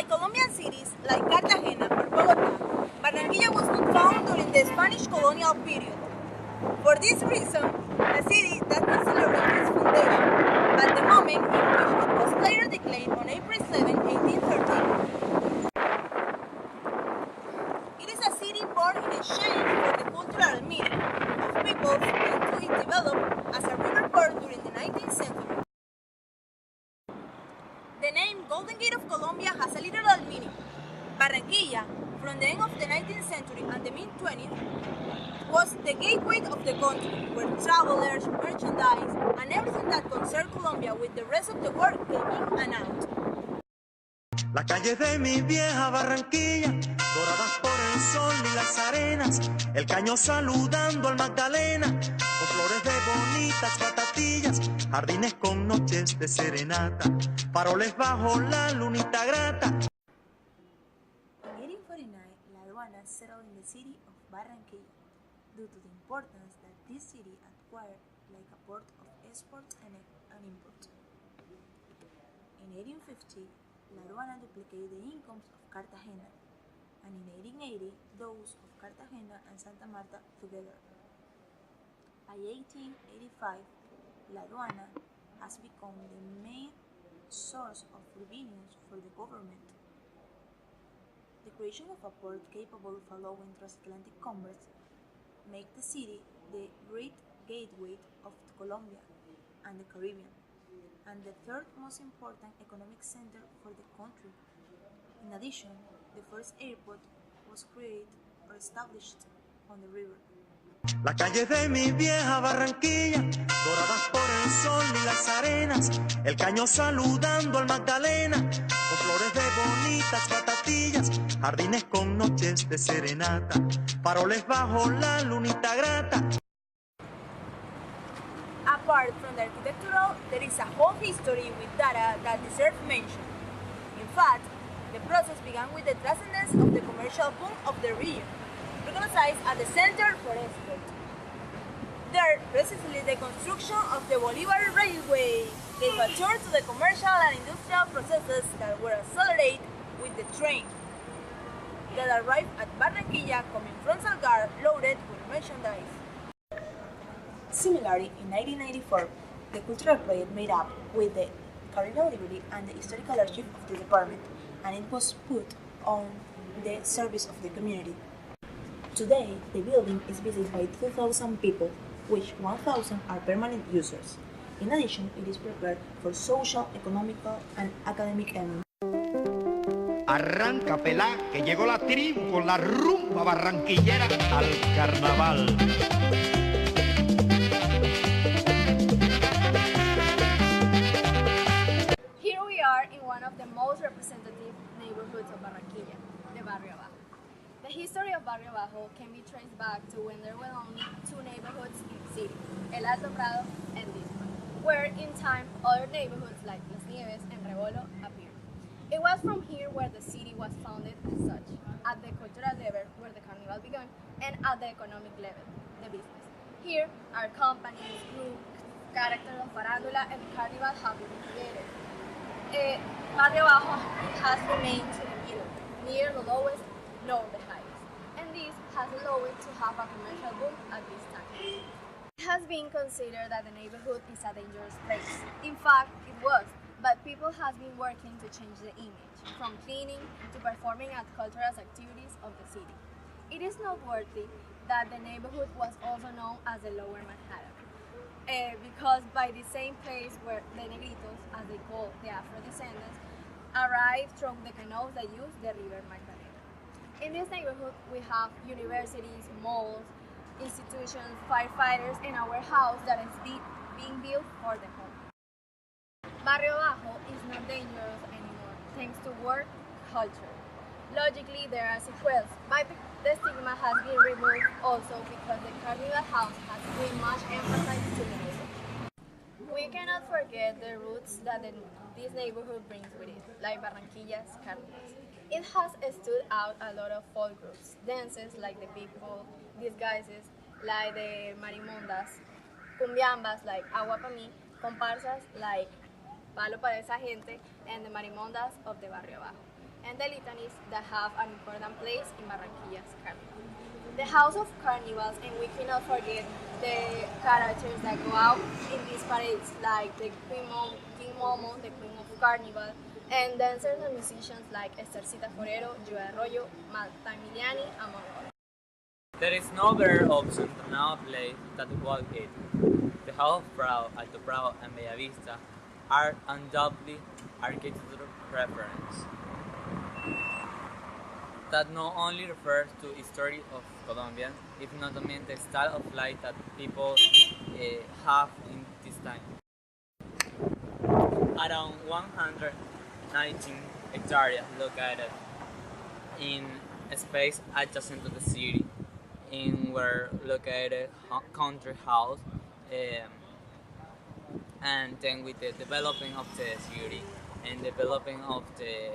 Unlike Colombian cities like Cartagena or Bogota, Barranquilla was not found during the Spanish colonial period. For this reason, the city does not celebrate its foundation, but the moment in which it was later declared on April 7, 1813. It is a city born in exchange for the cultural meeting of peoples until it developed as a river port during the 19th century. The name Golden Gate of Colombia has a literal meaning. Barranquilla, from the end of the 19th century and the mid-20th, was the gateway of the country, where travelers, merchandise, and everything that concerned Colombia with the rest of the world came in and out. La calle de mi vieja Barranquilla, doradas por el sol y las arenas, el caño saludando al Magdalena, con flores de bonitas batatillas, jardines con noches de serenata, faroles bajo la lunita grata. In 1849, La Aduana settled in the city of Barranquilla, due to the importance that this city acquired like a port of exports and imports. In 1850, La Aduana duplicated the incomes of Cartagena, and in 1880, those of Cartagena and Santa Marta together. By 1885, La Aduana has become the main source of revenues for the government. The creation of a port capable of allowing transatlantic commerce make the city the great gateway of Colombia and the Caribbean, and the third most important economic center for the country. In addition, the first airport was created or established on the river. La calle de mi vieja Barranquilla, doradas por el sol y las arenas, el caño saludando al Magdalena, con flores de bonitas batatillas, jardines con noches de serenata, faroles bajo la lunita grata. Apart from the architectural, there is a whole history with data that deserves mention. In fact, the process began with the transcendence of the commercial boom of the region, recognized as the center for export. There, precisely the construction of the Bolivar Railway gave a turn to the commercial and industrial processes that were accelerated with the train that arrived at Barranquilla coming from Salgar loaded with merchandise. Similarly, in 1994, the cultural project made up with the Caribbean Library and the historical archive of the department, and it was put on the service of the community. Today, the building is visited by 2,000 people, which 1,000 are permanent users. In addition, it is prepared for social, economical, and academic ends. Arranca pelá, que llegó la tribu con la rumba barranquillera al carnaval. Here we are in one of the most representative neighborhoods of Barranquilla, the Barrio Bajo. The history of Barrio Bajo can be traced back to when there were only two neighborhoods in the city, El Alto Prado and this one, where in time other neighborhoods like Las Nieves and Rebolo appeared. It was from here where the city was founded as such, at the cultural level where the carnival began, and at the economic level, the business. Here, our companies, groups, characters of farandula and carnival have been created. Barrio Bajo has remained to the middle, near the lowest, nor the highest, and this has allowed it to have a commercial boom at this time. It has been considered that the neighborhood is a dangerous place. In fact, it was, but people have been working to change the image, from cleaning to performing at cultural activities of the city. It is noteworthy that the neighborhood was also known as the Lower Manhattan, because by the same place where the Negritos, as they call the Afro-descendants, arrived from the canoes that use the river Magdalena. In this neighborhood, we have universities, malls, institutions, firefighters, and a warehouse that is being built for the home. Barrio Bajo is not dangerous anymore, thanks to work culture. Logically, there are sequels, but the stigma has been removed also because the Carnival House has been much emphasized to music. We cannot forget the roots that this neighborhood brings with it, like Barranquilla's carnivals. It has stood out a lot of folk groups, dances like the people, disguises like the marimondas, cumbiambas like agua pa' mí, comparsas like palo para esa gente, and the marimondas of the Barrio Bajo. and the litanies that have an important place in Barranquilla's carnival. The House of Carnivals, and we cannot forget the characters that go out in these parades, like the King Momo, the Queen of Carnival, and dancers and musicians like Estercita Forero, Joe Arroyo, Malta Emiliani, among others. There is no better option to now play than to walk it. The House of Prado, Alto Prado, and Bellavista are undoubtedly architectural reference that not only refers to the history of Colombia, if not only the style of life that people have in this time. Around 119 hectares located in a space adjacent to the city, in where located country house, and then with the developing of the city and developing of the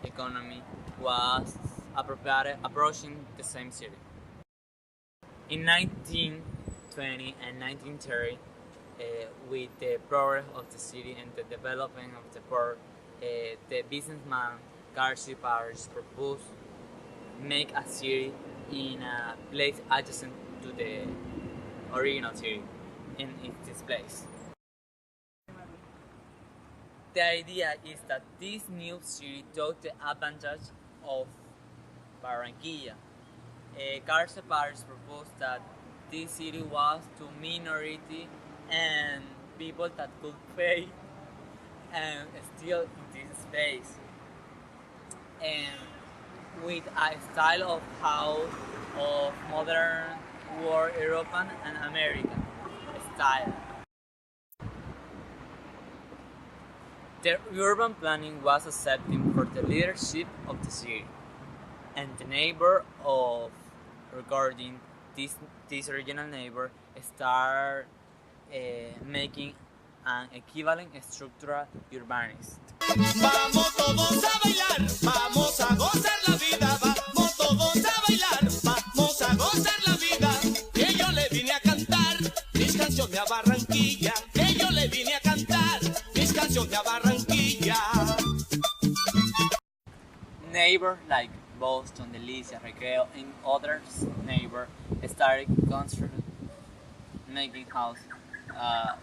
economy was approaching the same city. In 1920 and 1930, with the progress of the city and the development of the port, the businessman Garcia Paris proposed make a city in a place adjacent to the original city in this place. The idea is that this new city took the advantage of Barranquilla. Garcia Paris proposed that this city was to minority and people that could pay and still in this space, and with a style of house of modern world European and American style. The urban planning was accepting for the leadership of the city, and the neighbor of regarding this regional neighbor start making an equivalent structural urbanist. Vamos todos a bailar, vamos a gozar la vida, vamos todos a bailar, vamos a gozar la vida. Que yo le vine a cantar mis canciones a Barranquilla, que yo le vine a cantar mis canciones a Barranquilla. Neighbors like Boston, Delicia, Recreo, and others neighbors started constructing, making houses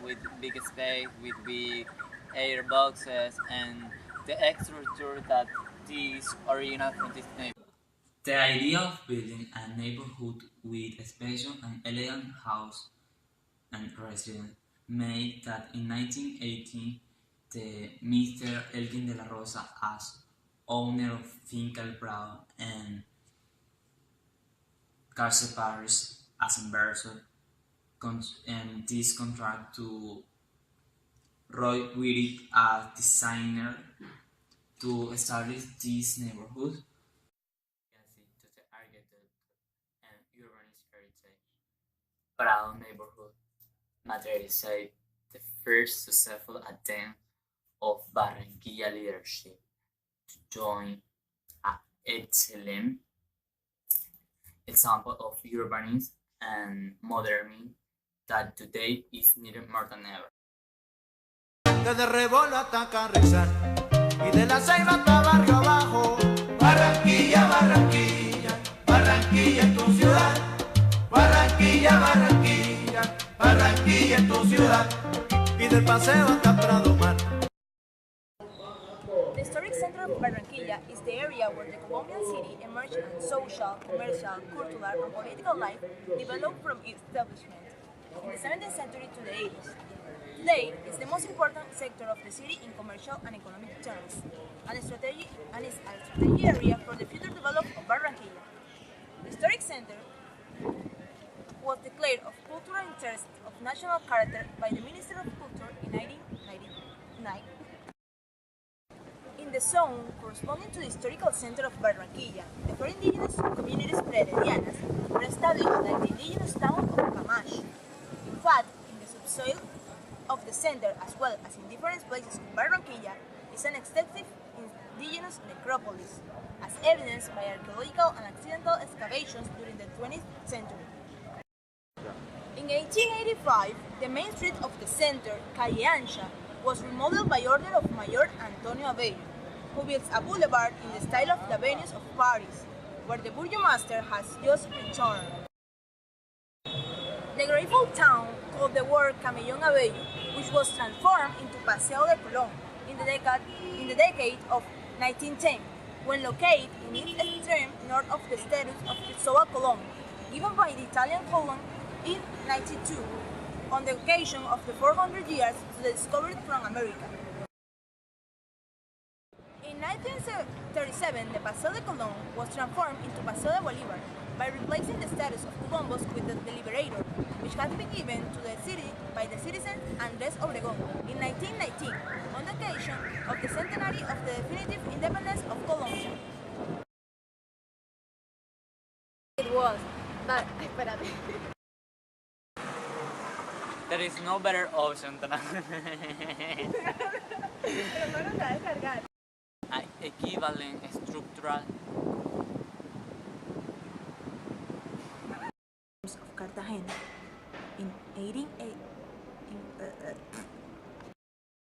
with big space, with big air boxes, and the structure that is original from this neighborhood. The idea of building a neighborhood with a special and elegant house and residence made that in 1918 the Mr. Elkin de la Rosa, as owner of Finca El Prado, and Garcia Paris as inversor, and this contract to Roy Whittick as designer to establish this neighborhood. To the architecture and urbanist heritage, Prado neighborhood materialized the first successful attempt of Barranquilla leadership to join an excellent example of urbanism and modernism that today is needed more than ever. Desde Rebolo hasta Carrizal y de la Ceiba hasta Barrio Abajo. Barranquilla, Barranquilla, Barranquilla es tu ciudad. Barranquilla, Barranquilla, Barranquilla es tu ciudad. Y del paseo hasta Prado Mar. The historic center of Barranquilla is the area where the Colombian city emerged and social, commercial, cultural, and political life developed from its establishment in the 17th century to the 80s. Today, it's the most important sector of the city in commercial and economic terms, and is a strategic area for the future development of Barranquilla. The historic center was declared of cultural interest of national character by the Minister of Culture in 1999. In the zone corresponding to the historical center of Barranquilla, the four indigenous communities pre-heredianas were established like the indigenous town of Camacho. In fact, in the subsoil of the center, as well as in different places in Barranquilla, is an extensive indigenous necropolis, as evidenced by archaeological and accidental excavations during the 20th century. In 1885, the main street of the center, Calle Ancha, was remodeled by order of Mayor Antonio Abello, who builds a boulevard in the style of the Venice of Paris, where the burgomaster has just returned. The grateful town called the word Camellón Abello, which was transformed into Paseo de Colón in the decade of 1910, when located in its extreme north of the status of Cristobal Colón, given by the Italian colon in 92, on the occasion of the 400 years to the discovery from America. In 1937, the Paseo de Colón was transformed into Paseo de Bolívar by replacing the status of Columbus with the Liberator, which had been given to the city by the citizen Andrés Obregón in 1919, on the occasion of the centenary of the definitive independence of Colombia. It was, but espérate. There is no better option than equivalent structural of Cartagena in 1880.